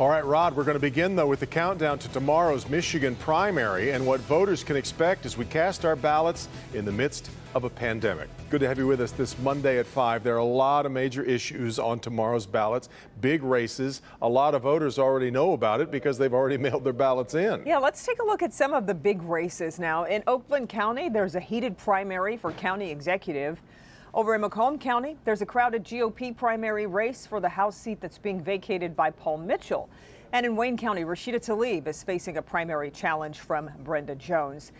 All right, Rod, we're going to begin, though, with the countdown to tomorrow's Michigan primary and what voters can expect as we cast our ballots in the midst of a pandemic. Good to have you with us this Monday at 5. There are a lot of major issues on tomorrow's ballots, big races. A lot of voters already know about it because they've already mailed their ballots in. Yeah, let's take a look at some of the big races now. In Oakland County, there's a heated primary for county executive. Over in Macomb County, there's a crowded GOP primary race for the House seat that's being vacated by Paul Mitchell. And in Wayne County, Rashida Tlaib is facing a primary challenge from Brenda Jones.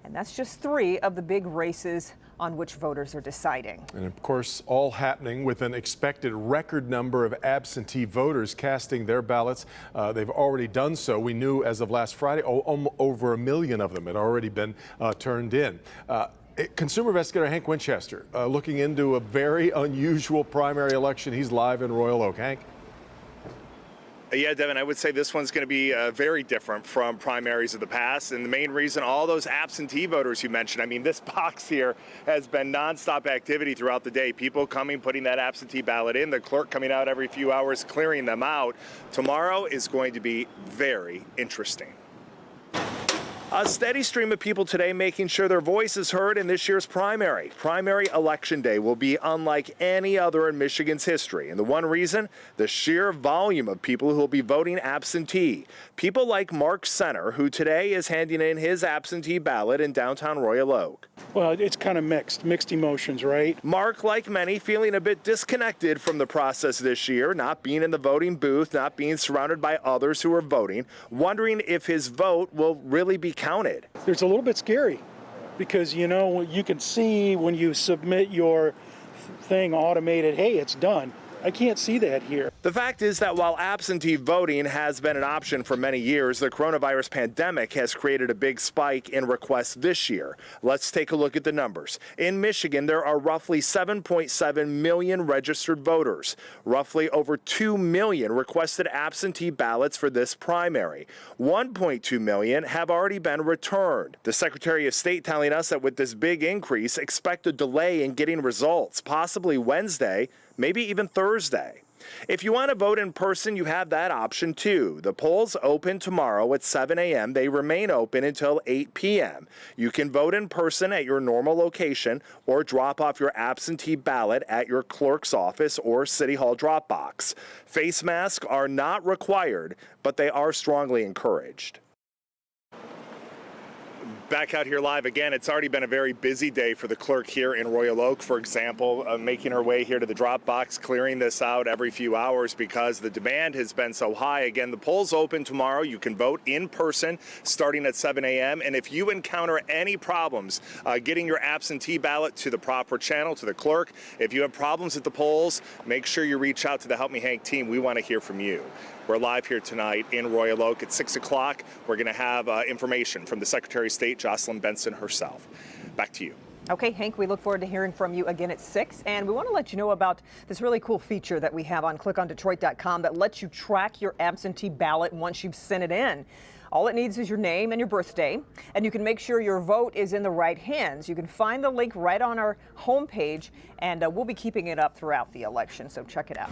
And that's just 3 of the big races on which voters are deciding. And of course, all happening with an expected record number of absentee voters casting their ballots. They've already done so. We knew as of last Friday, over 1 million of them had already been turned in. Consumer investigator Hank Winchester looking into a very unusual primary election. He's live in Royal Oak. Hank? Yeah, Devin, I would say this one's going to be very different from primaries of the past. And the main reason, all those absentee voters you mentioned, I mean, this box here has been nonstop activity throughout the day. People coming, putting that absentee ballot in, the clerk coming out every few hours, clearing them out. Tomorrow is going to be very interesting. A steady stream of people today making sure their voice is heard in this year's primary. Primary election day will be unlike any other in Michigan's history. And the one reason, the sheer volume of people who will be voting absentee. People like Mark Center, who today is handing in his absentee ballot in downtown Royal Oak. Well, it's kind of mixed emotions, right? Mark, like many, feeling a bit disconnected from the process this year, not being in the voting booth, not being surrounded by others who are voting, wondering if his vote will really be counted. It's a little bit scary because, you know, you can see when you submit your thing automated, hey, it's done. I can't see that here. The fact is that while absentee voting has been an option for many years, the coronavirus pandemic has created a big spike in requests this year. Let's take a look at the numbers. In Michigan, there are roughly 7.7 million registered voters. Roughly over 2 million requested absentee ballots for this primary. 1.2 million have already been returned. The Secretary of State telling us that with this big increase, expect a delay in getting results, possibly Wednesday, maybe even Thursday. If you want to vote in person, you have that option too. The polls open tomorrow at 7 a.m. They remain open until 8 p.m. You can vote in person at your normal location or drop off your absentee ballot at your clerk's office or City Hall drop box. Face masks are not required, but they are strongly encouraged. Back out here live again. It's already been a very busy day for the clerk here in Royal Oak, for example, making her way here to the drop box, clearing this out every few hours because the demand has been so high. Again, the polls open tomorrow. You can vote in person starting at 7 a.m. And if you encounter any problems getting your absentee ballot to the proper channel, to the clerk, if you have problems at the polls, make sure you reach out to the Help Me Hank team. We want to hear from you. We're live here tonight in Royal Oak at 6 o'clock. We're going to have information from the Secretary of State, Jocelyn Benson herself. Back to you. Okay, Hank, we look forward to hearing from you again at 6. And we want to let you know about this really cool feature that we have on clickondetroit.com that lets you track your absentee ballot once you've sent it in. All it needs is your name and your birthday, and you can make sure your vote is in the right hands. You can find the link right on our homepage, and we'll be keeping it up throughout the election, so check it out.